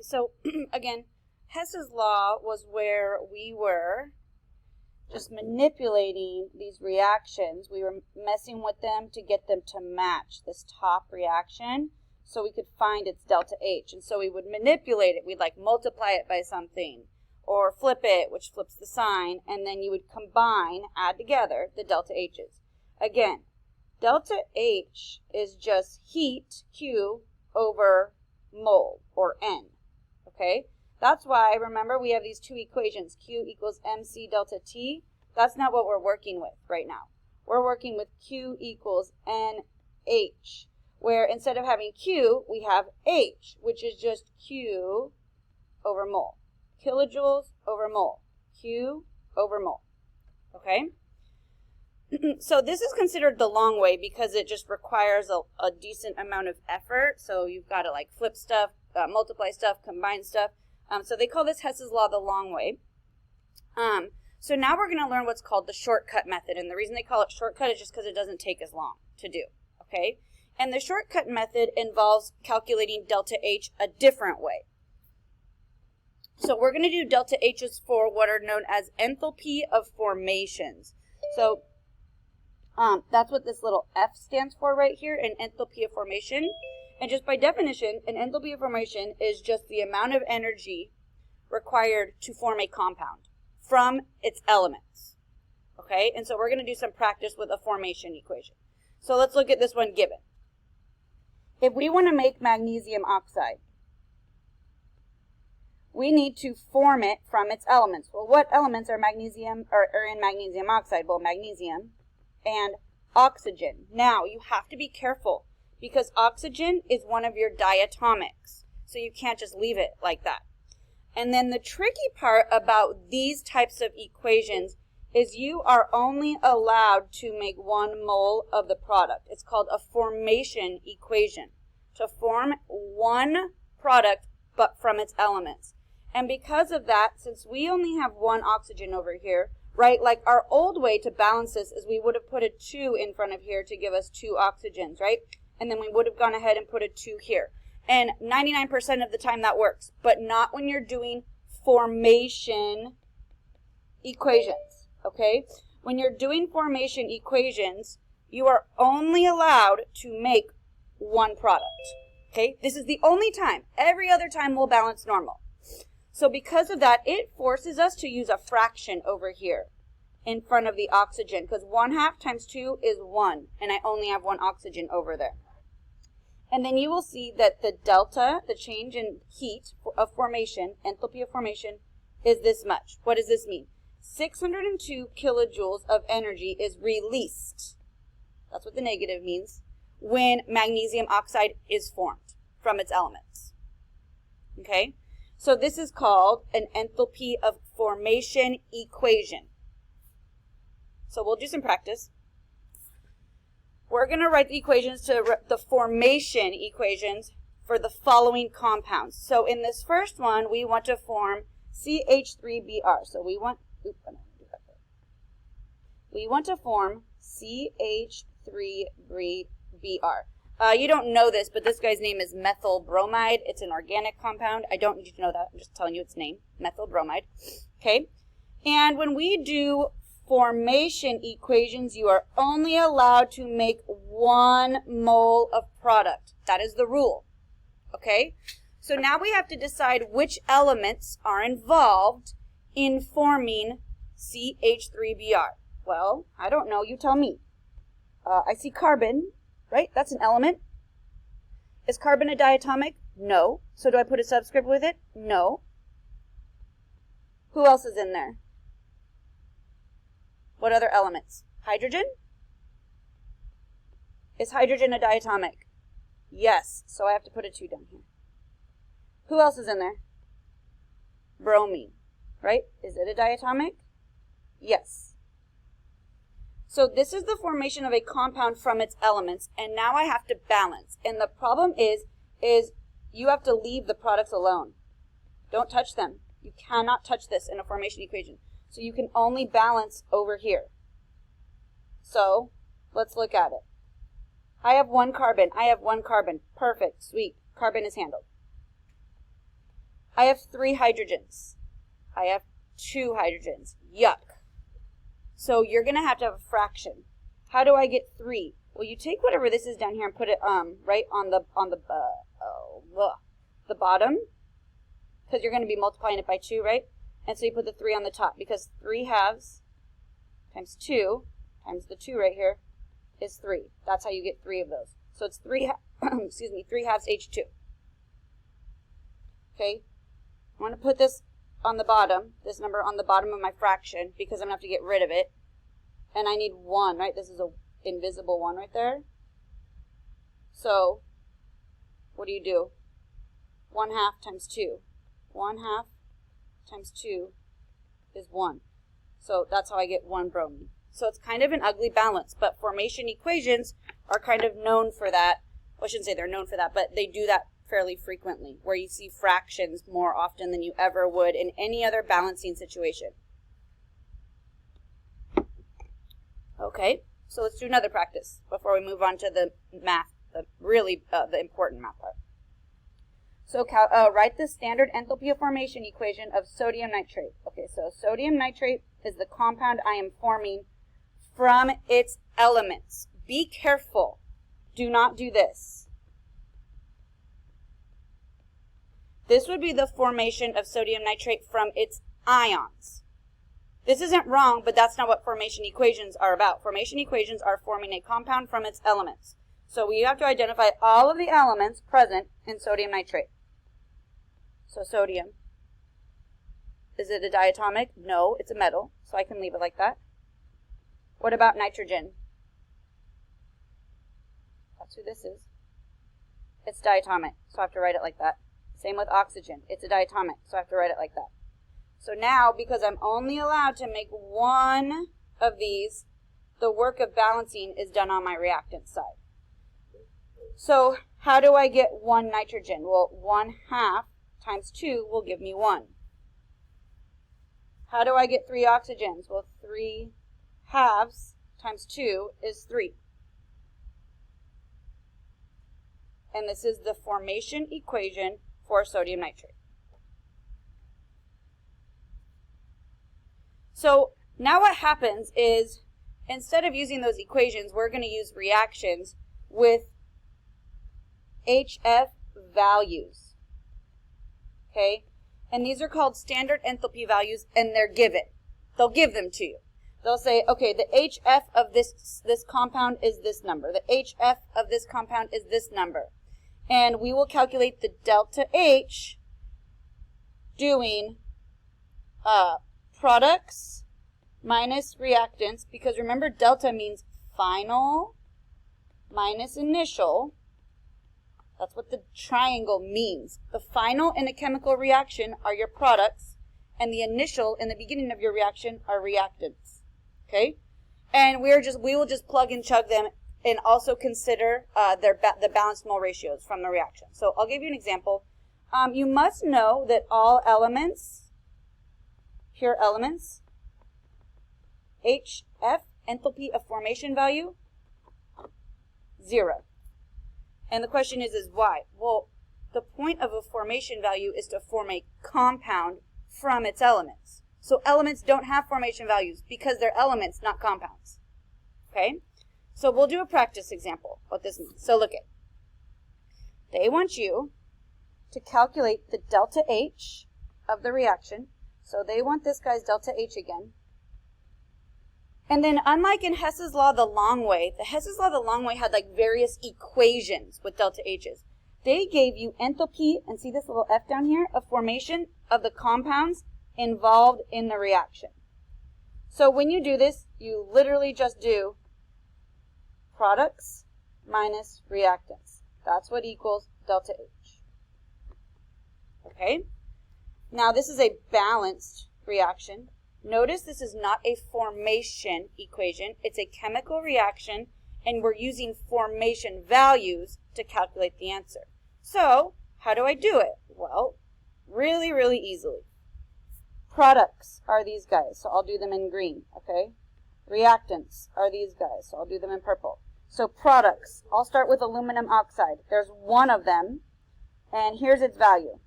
So again, Hess's law was where we were just manipulating these reactions. We were messing with them to get them to match this top reaction so we could find its delta H. And so we would manipulate it. We'd like multiply it by something or flip it, which flips the sign, and then you would combine, add together the delta H's. Again, delta H is just heat, Q, over mole, or N, okay? That's why, remember, we have these two equations, Q equals MC delta T. That's not what we're working with right now. We're working with Q equals NH, where instead of having Q, we have H, which is just Q over mole. Kilojoules over mole. Q over mole, okay? So this is considered the long way because it just requires a decent amount of effort. So you've got to like flip stuff, multiply stuff, combine stuff. So they call this Hess's law the long way. So now we're going to learn what's called the shortcut method. And the reason they call it shortcut is just because it doesn't take as long to do, okay? And the shortcut method involves calculating delta H a different way. So we're going to do delta H's for what are known as enthalpy of formations. So that's what this little F stands for right here, an enthalpy of formation. And just by definition, an enthalpy of formation is just the amount of energy required to form a compound from its elements. Okay, and so we're going to do some practice with a formation equation. So let's look at this one given. If we want to make magnesium oxide, we need to form it from its elements. Well, what elements are magnesium or are in magnesium oxide? Well, magnesium and oxygen. Now, you have to be careful because oxygen is one of your diatomics. So you can't just leave it like that. And then the tricky part about these types of equations is you are only allowed to make 1 mole of the product. It's called a formation equation. To form one product but from its elements. And because of that, since we only have 1 oxygen over here, right, like our old way to balance this is we would have put a 2 in front of here to give us 2 oxygens, right? And then we would have gone ahead and put a 2 here. And 99% of the time that works, but not when you're doing formation equations, okay? When you're doing formation equations, you are only allowed to make 1 product, okay? This is the only time. Every other time we'll balance normal. So because of that, it forces us to use a fraction over here in front of the oxygen because 1/2 times 2 is 1, and I only have 1 oxygen over there. And then you will see that the delta, the change in heat of formation, enthalpy of formation, is this much. What does this mean? 602 kilojoules of energy is released. That's what the negative means when magnesium oxide is formed from its elements. Okay? So this is called an enthalpy of formation equation. So we'll do some practice. We're going to write the equations to the formation equations for the following compounds. So in this first one, we want to form CH3Br. So we want to form CH3Br. You don't know this, but this guy's name is methyl bromide. It's an organic compound. I don't need you to know that. I'm just telling you its name, methyl bromide. Okay? And when we do formation equations, you are only allowed to make 1 mole of product. That is the rule. Okay? So now we have to decide which elements are involved in forming CH3Br. Well, I don't know. You tell me. I see carbon, right? That's an element. Is carbon a diatomic? No. So do I put a subscript with it? No. Who else is in there? What other elements? Hydrogen? Is hydrogen a diatomic? Yes. So I have to put a 2 down here. Who else is in there? Bromine, right? Is it a diatomic? Yes. So this is the formation of a compound from its elements, and now I have to balance. And the problem is you have to leave the products alone. Don't touch them. You cannot touch this in a formation equation. So you can only balance over here. So let's look at it. I have 1 carbon. I have 1 carbon. Perfect. Sweet. Carbon is handled. I have 3 hydrogens. I have 2 hydrogens. Yuck. So you're going to have a fraction. How do I get 3? Well, you take whatever this is down here and put it right on the bottom, because you're going to be multiplying it by 2, right? And so you put the 3 on the top, because 3 halves times 2 times the 2 right here is 3. That's how you get 3 of those. So it's 3 halves H2. Okay? I want to put this on the bottom, this number on the bottom of my fraction, because I'm going to have to get rid of it. And I need 1, right? This is a invisible 1 right there. So what do? 1/2 times 2. 1/2 times 2 is 1. So that's how I get 1 bromine. So it's kind of an ugly balance, but formation equations are kind of known for that. Well, I shouldn't say they're known for that, but they do that fairly frequently, where you see fractions more often than you ever would in any other balancing situation. Okay, so let's do another practice before we move on to the math, the important math part. So write the standard enthalpy of formation equation of sodium nitrate. Okay, so sodium nitrate is the compound I am forming from its elements. Be careful. Do not do this. This would be the formation of sodium nitrate from its ions. This isn't wrong, but that's not what formation equations are about. Formation equations are forming a compound from its elements. So we have to identify all of the elements present in sodium nitrate. So sodium, is it a diatomic? No, it's a metal, so I can leave it like that. What about nitrogen? That's who this is. It's diatomic, so I have to write it like that. Same with oxygen. It's a diatomic, so I have to write it like that. So now, because I'm only allowed to make 1 of these, the work of balancing is done on my reactant side. So how do I get 1 nitrogen? Well, 1/2 times 2 will give me 1. How do I get 3 oxygens? Well, 3 halves times 2 is 3. And this is the formation equation for sodium nitrate. So now what happens is, instead of using those equations, we're going to use reactions with HF values. Okay? And these are called standard enthalpy values, and they're given. They'll give them to you. They'll say, okay, the HF of this compound is this number. The HF of this compound is this number. And we will calculate the delta H doing products minus reactants, because remember, delta means final minus initial. That's what the triangle means. The final in a chemical reaction are your products, and the initial in the beginning of your reaction are reactants. Okay? And we will just plug and chug them, and also consider the balanced mole ratios from the reaction. So I'll give you an example. You must know that all elements, pure elements, HF, enthalpy of formation value, 0. And the question is why? Well, the point of a formation value is to form a compound from its elements. So elements don't have formation values because they're elements, not compounds. Okay? So we'll do a practice example, what this means. So look at, they want you to calculate the delta H of the reaction. So they want this guy's delta H again. And then unlike in Hess's law the long way, the Hess's law the long way had like various equations with delta H's. They gave you enthalpy, and see this little F down here, of formation of the compounds involved in the reaction. So when you do this, you literally just do products minus reactants. That's what equals delta H. Okay? Now this is a balanced reaction. Notice this is not a formation equation. It's a chemical reaction, and we're using formation values to calculate the answer. So how do I do it? Well, really, really easily. Products are these guys, so I'll do them in green, okay? Reactants are these guys, so I'll do them in purple. So products, I'll start with aluminum oxide. There's 1 of them, and here's its value.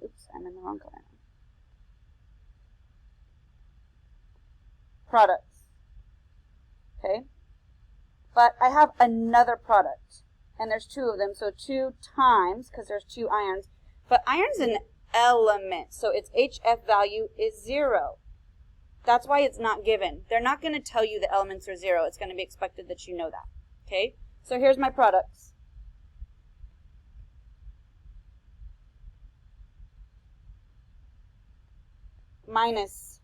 oops, I'm in the wrong color now. Products. Okay? But I have another product, and there's two of them, so 2 times, because there's 2 ions. But iron's an element, so its HF value is 0. That's why it's not given. They're not going to tell you the elements are 0. It's going to be expected that you know that. Okay? So here's my products. Minus,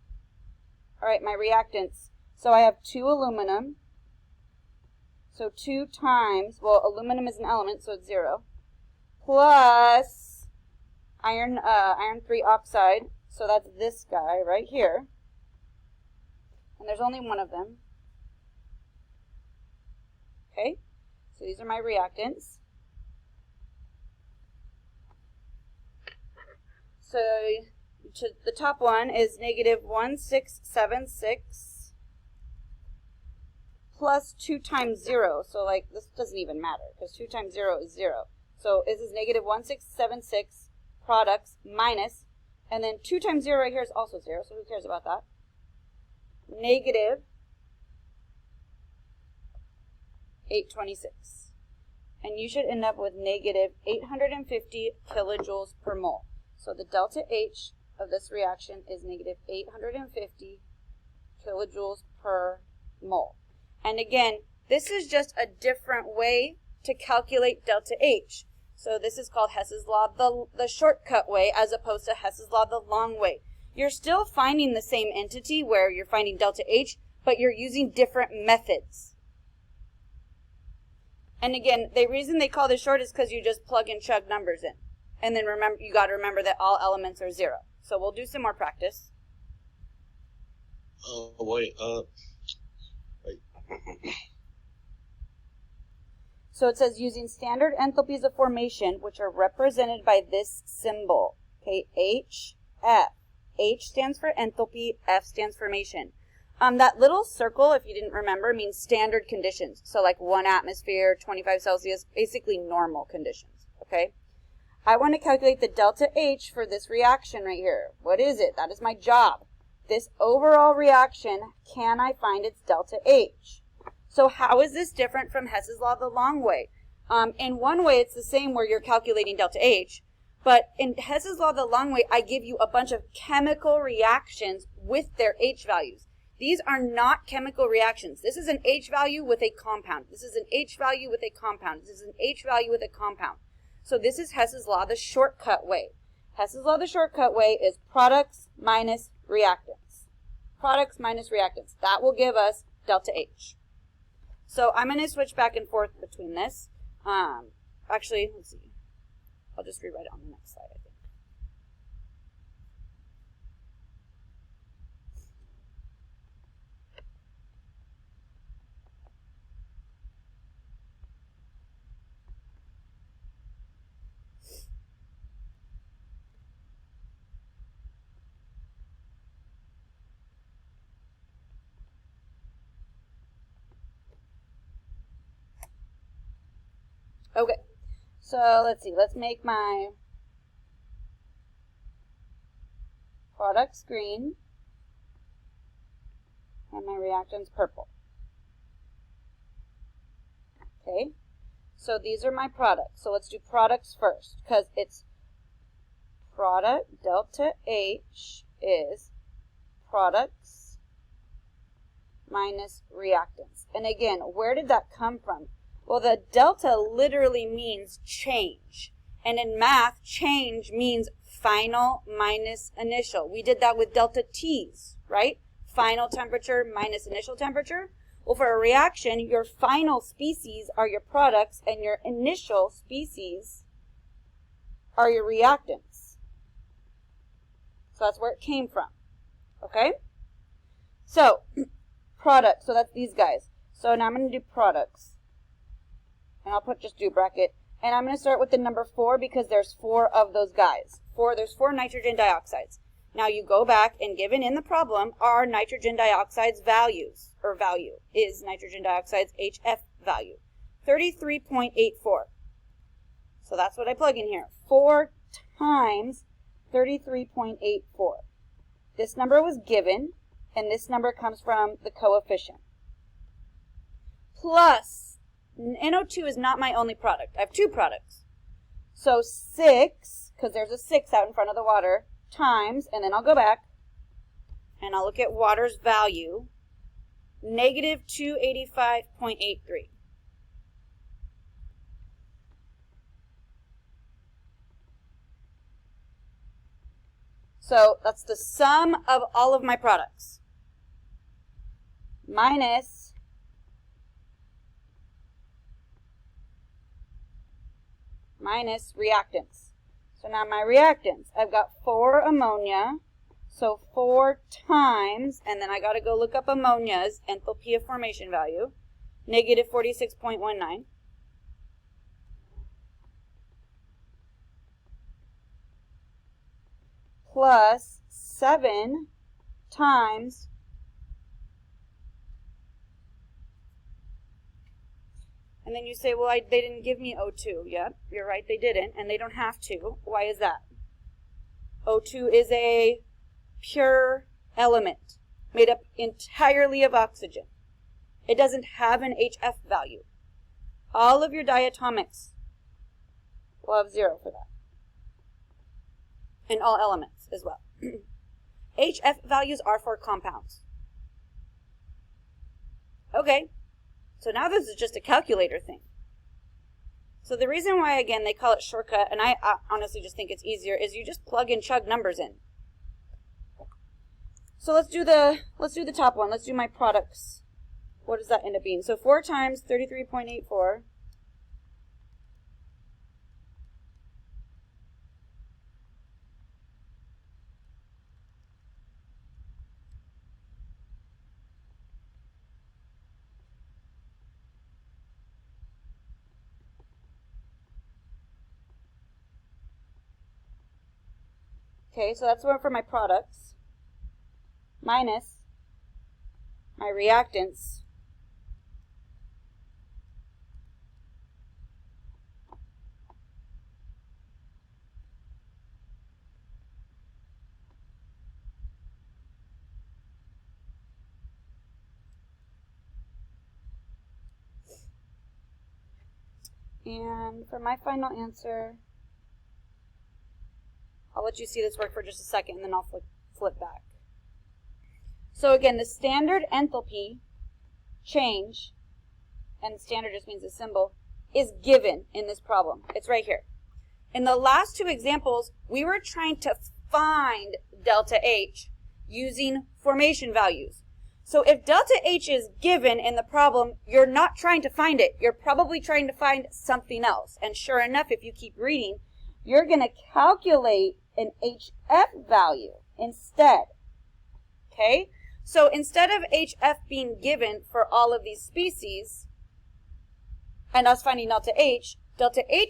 all right, my reactants. So I have 2 aluminum. So 2 times, well, aluminum is an element, so it's 0. Plus iron 3 oxide. So that's this guy right here. And there's only one of them. Okay? So these are my reactants. So the top one is negative 1676 plus 2 times 0. So like this doesn't even matter because 2 times 0 is 0. So this is negative 1676 products minus, and then 2 times 0 right here is also 0, so who cares about that? Negative 826. And you should end up with negative 850 kilojoules per mole. So the delta H of this reaction is negative 850 kilojoules per mole. And again, this is just a different way to calculate delta H. So this is called Hess's law, the shortcut way, as opposed to Hess's law, the long way. You're still finding the same entity where you're finding delta H, but you're using different methods. And again, the reason they call this short is because you just plug and chug numbers in. And then remember, you got to remember that all elements are 0. So we'll do some more practice. Oh, wait. So it says using standard enthalpies of formation, which are represented by this symbol. Okay, HF. H stands for enthalpy, F stands for formation. That little circle, if you didn't remember, means standard conditions. So like 1 atmosphere, 25 Celsius, basically normal conditions. Okay? I want to calculate the delta H for this reaction right here. What is it? That is my job. This overall reaction, can I find its delta H? So how is this different from Hess's law the long way? In one way, it's the same where you're calculating delta H, but in Hess's law the long way, I give you a bunch of chemical reactions with their H values. These are not chemical reactions. This is an H value with a compound. This is an H value with a compound. This is an H value with a compound. So this is Hess's law, the shortcut way. Hess's law, the shortcut way is products minus reactants. Products minus reactants. That will give us delta H. So I'm going to switch back and forth between this. Actually, let's see. I'll just rewrite it on the next slide, I think. Okay, so let's see. Let's make my products green and my reactants purple. Okay, so these are my products. So let's do products first because it's product delta H is products minus reactants. And again, where did that come from? Well, the delta literally means change. And in math, change means final minus initial. We did that with delta T's, right? Final temperature minus initial temperature. Well, for a reaction, your final species are your products and your initial species are your reactants. So that's where it came from. Okay? So, products. So that's these guys. So now I'm going to do products. And I'll just do bracket. And I'm going to start with the number 4 because there's 4 of those guys. There's 4 nitrogen dioxides. Now you go back and given in the problem are nitrogen dioxide's values, or value, is nitrogen dioxide's HF value. 33.84. So that's what I plug in here. 4 times 33.84. This number was given, and this number comes from the coefficient. Plus, NO2 is not my only product. I have two products. So 6, because there's a 6 out in front of the water, times, and then I'll go back, and I'll look at water's value, negative 285.83. So that's the sum of all of my products minus reactants. So now my reactants, I've got 4 ammonia, so 4 times, and then I got to go look up ammonia's enthalpy of formation value, negative 46.19. Plus 7 times and then you say, well, they didn't give me O2. Yep, you're right, they didn't, and they don't have to. Why is that? O2 is a pure element made up entirely of oxygen. It doesn't have an HF value. All of your diatomics will have 0 for that. And all elements as well. HF values are for compounds. Okay, so now this is just a calculator thing. So the reason why, again, they call it shortcut, and I honestly just think it's easier, is you just plug and chug numbers in. So let's do the top one. Let's do my products. What does that end up being? So 4 times 33.84. Okay, so that's one for my products, minus my reactants, and for my final answer, I'll let you see this work for just a second, and then I'll flip back. So again, the standard enthalpy change, and standard just means a symbol, is given in this problem. It's right here. In the last 2 examples, we were trying to find delta H using formation values. So if delta H is given in the problem, you're not trying to find it. You're probably trying to find something else. And sure enough, if you keep reading, you're going to calculate an HF value instead. Okay? So instead of HF being given for all of these species, and us finding delta H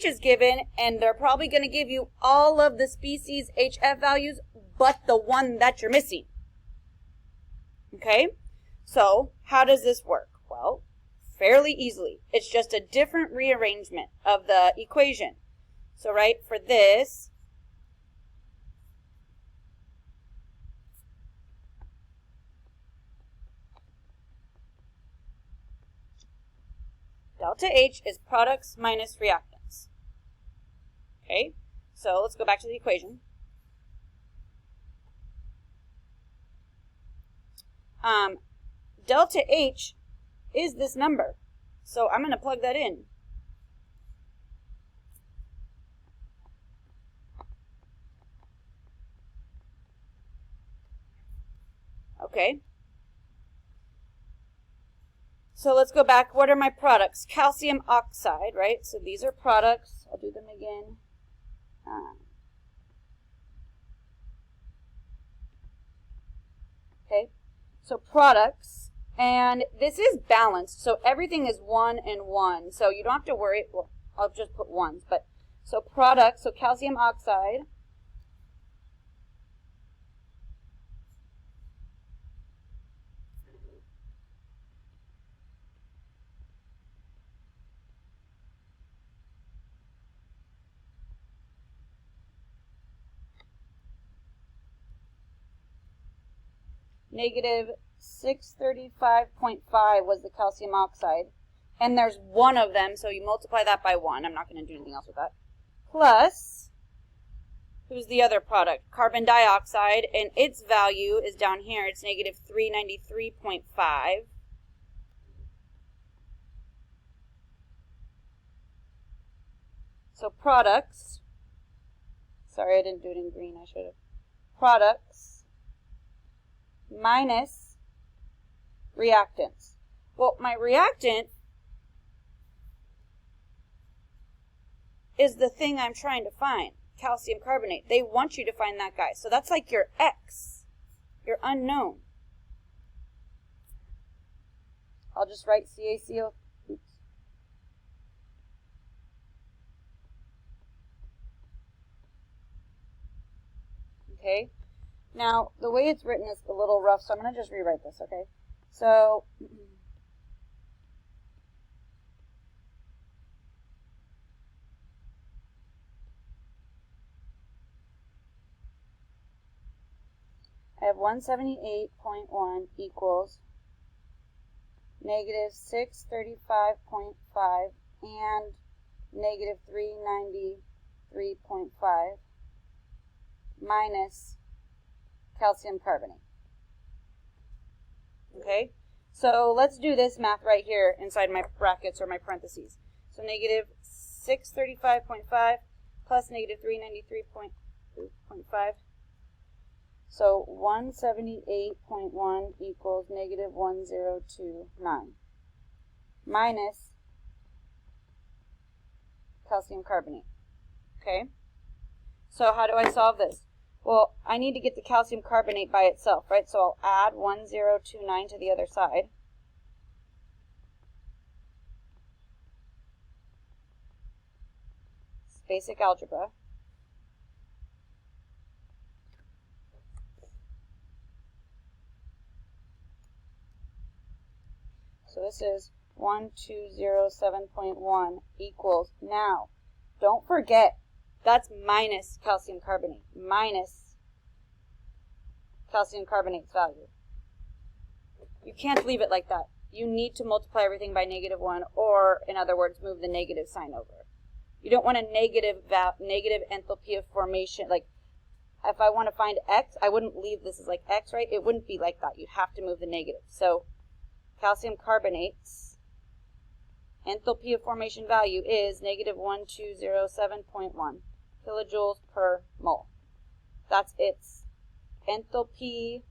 is given, and they're probably going to give you all of the species HF values, but the one that you're missing. Okay? So how does this work? Well, fairly easily. It's just a different rearrangement of the equation. So right, for this, delta H is products minus reactants. Okay, so let's go back to the equation. Delta H is this number, so I'm going to plug that in. Okay. So let's go back. What are my products? Calcium oxide, right? So these are products. I'll do them again. Okay. So products. And this is balanced. So everything is 1 and 1. So you don't have to worry. Well, I'll just put ones. But so products. So calcium oxide. negative 635.5 was the calcium oxide. And there's one of them, so you multiply that by 1. I'm not going to do anything else with that. Plus, who's the other product? Carbon dioxide, and its value is down here. It's negative 393.5. So products, sorry I didn't do it in green, I should have. Products minus reactants. Well, my reactant is the thing I'm trying to find, calcium carbonate. They want you to find that guy. So that's like your X, your unknown. I'll just write CaCO. Oops. Okay. Now, the way it's written is a little rough, so I'm going to just rewrite this, okay? So, I have 178.1 equals negative 635.5 and negative 393.5 minus calcium carbonate. Okay, so let's do this math right here inside my brackets or my parentheses. So negative 635.5 plus negative 393.5. So 178.1 equals negative 1029 minus calcium carbonate. Okay, so how do I solve this? Well, I need to get the calcium carbonate by itself, right? So I'll add 1029 to the other side. It's basic algebra. So this is 1207.1 equals, now, don't forget, that's minus calcium carbonate, minus calcium carbonate's value. You can't leave it like that. You need to multiply everything by negative 1, or, in other words, move the negative sign over. You don't want a negative enthalpy of formation. Like, if I want to find X, I wouldn't leave this as like X, right? It wouldn't be like that. You'd have to move the negative. So, calcium carbonate's enthalpy of formation value is negative 1207.1 kilojoules per mole. That's its enthalpy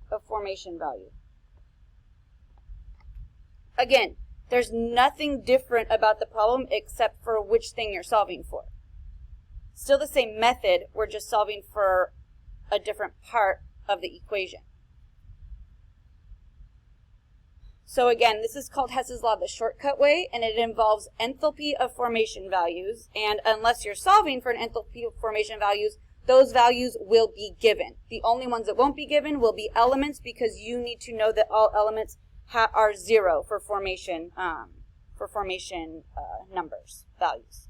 of formation value. Again, there's nothing different about the problem except for which thing you're solving for. Still the same method, we're just solving for a different part of the equation. So again, this is called Hess's law, the shortcut way, and it involves enthalpy of formation values. And unless you're solving for an enthalpy of formation values, those values will be given. The only ones that won't be given will be elements, because you need to know that all elements are 0 for formation numbers, values.